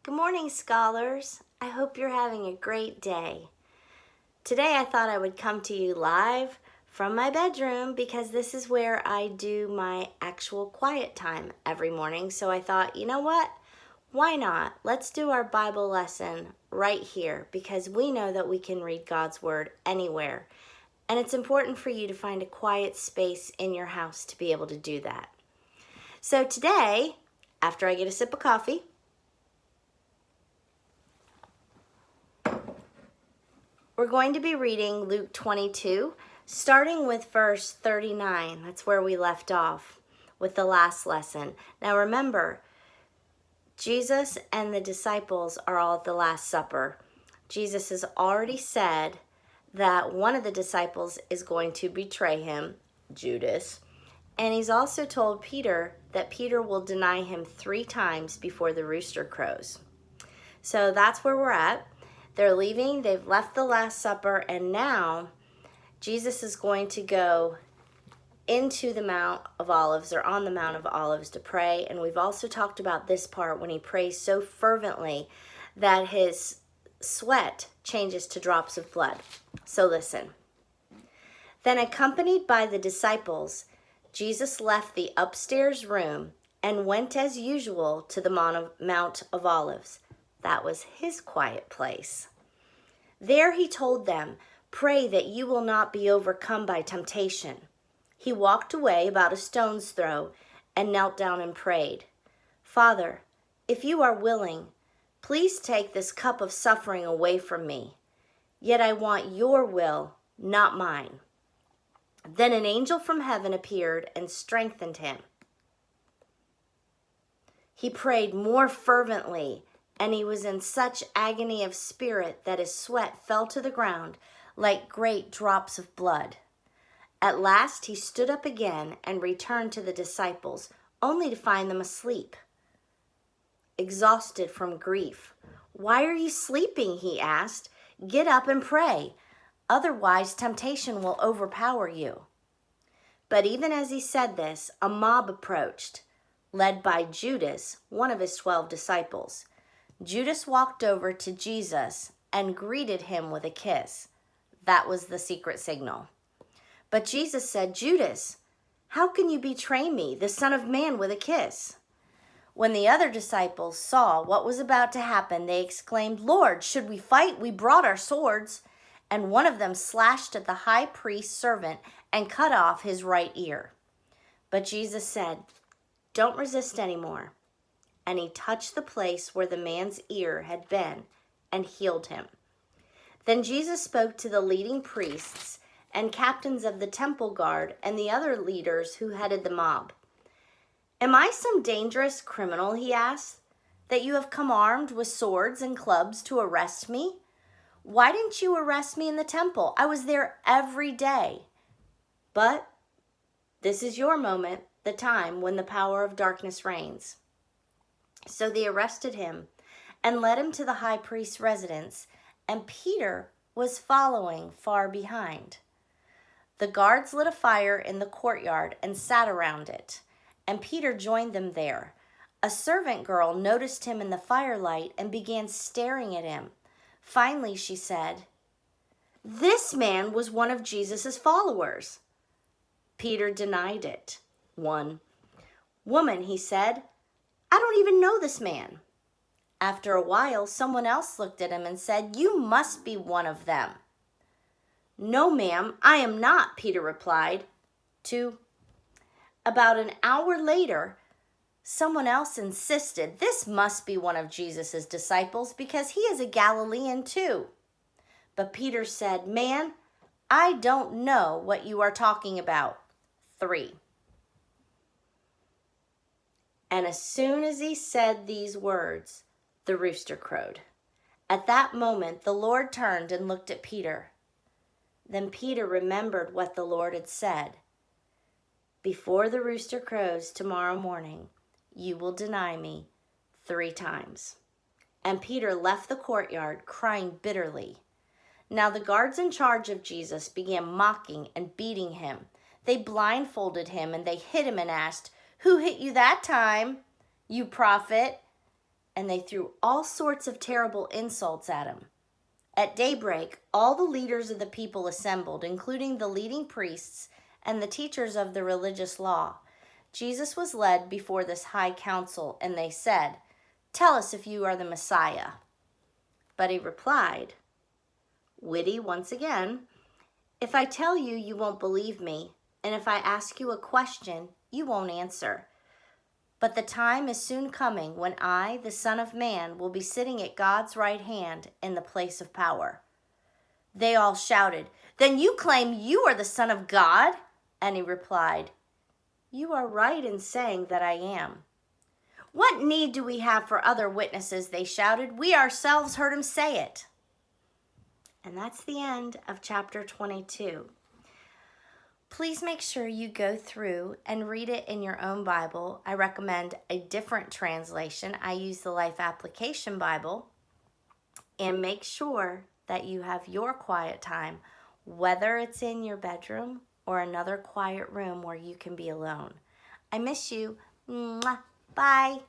Good morning, scholars. I hope you're having a great day. Today I thought I would come to you live from my bedroom because this is where I do my actual quiet time every morning. So I thought, you know what? Why not? Let's do our Bible lesson right here because we know that we can read God's Word anywhere. And it's important for you to find a quiet space in your house to be able to do that. So today, after I get a sip of coffee, we're going to be reading Luke 22, starting with verse 39. That's where we left off with the last lesson. Now remember, Jesus and the disciples are all at the Last Supper. Jesus has already said that one of the disciples is going to betray him, Judas. And he's also told Peter that Peter will deny him 3 times before the rooster crows. So that's where we're at. They're leaving, they've left the Last Supper, and now Jesus is going to go into the Mount of Olives, or on the Mount of Olives, to pray. And we've also talked about this part when he prays so fervently that his sweat changes to drops of blood. So listen. Then, accompanied by the disciples, Jesus left the upstairs room and went as usual to the Mount of Olives. That was his quiet place. There he told them, "Pray that you will not be overcome by temptation." He walked away about a stone's throw and knelt down and prayed, "Father, if you are willing, please take this cup of suffering away from me. Yet I want your will, not mine." Then an angel from heaven appeared and strengthened him. He prayed more fervently, and he was in such agony of spirit that his sweat fell to the ground like great drops of blood. At last he stood up again and returned to the disciples, only to find them asleep, exhausted from grief. "Why are you sleeping?" he asked. "Get up and pray. Otherwise temptation will overpower you." But even as he said this, a mob approached, led by Judas, one of his 12 disciples. Judas walked over to Jesus and greeted him with a kiss. That was the secret signal. But Jesus said, "Judas, how can you betray me, the Son of Man, with a kiss?" When the other disciples saw what was about to happen, they exclaimed, "Lord, should we fight? We brought our swords." And one of them slashed at the high priest's servant and cut off his right ear. But Jesus said, "Don't resist anymore." And he touched the place where the man's ear had been and healed him. Then Jesus spoke to the leading priests and captains of the temple guard and the other leaders who headed the mob. "Am I some dangerous criminal," he asked, "that you have come armed with swords and clubs to arrest me? Why didn't you arrest me in the temple? I was there every day. But this is your moment, the time when the power of darkness reigns." So they arrested him and led him to the high priest's residence, and Peter was following far behind. The guards lit a fire in the courtyard and sat around it, and Peter joined them there. A servant girl noticed him in the firelight and began staring at him. Finally, she said, "This man was one of Jesus' followers." Peter denied it. "Woman," he said, "I don't even know this man." After a while, someone else looked at him and said, "You must be one of them." "No, ma'am, I am not," Peter replied. About an hour later, someone else insisted, "This must be one of Jesus' disciples because he is a Galilean too." But Peter said, "Man, I don't know what you are talking about." 3. And as soon as he said these words, the rooster crowed. At that moment, the Lord turned and looked at Peter. Then Peter remembered what the Lord had said. "Before the rooster crows tomorrow morning, you will deny me 3 times." And Peter left the courtyard, crying bitterly. Now the guards in charge of Jesus began mocking and beating him. They blindfolded him and they hit him and asked, "Who hit you that time, you prophet?" and they threw all sorts of terrible insults at him. At daybreak, all the leaders of the people assembled, including the leading priests and the teachers of the religious law. Jesus was led before this high council, and they said, "Tell us if you are the Messiah." But he replied, witty once again, "If I tell you, you won't believe me, and if I ask you a question, you won't answer. But the time is soon coming when I, the Son of Man, will be sitting at God's right hand in the place of power." They all shouted, "Then you claim you are the Son of God?" And he replied, "You are right in saying that I am." "What need do we have for other witnesses?" they shouted. "We ourselves heard him say it." And that's the end of chapter 22. Please make sure you go through and read it in your own Bible. I recommend a different translation. I use the Life Application Bible. And make sure that you have your quiet time, whether it's in your bedroom or another quiet room where you can be alone. I miss you. Mwah. Bye.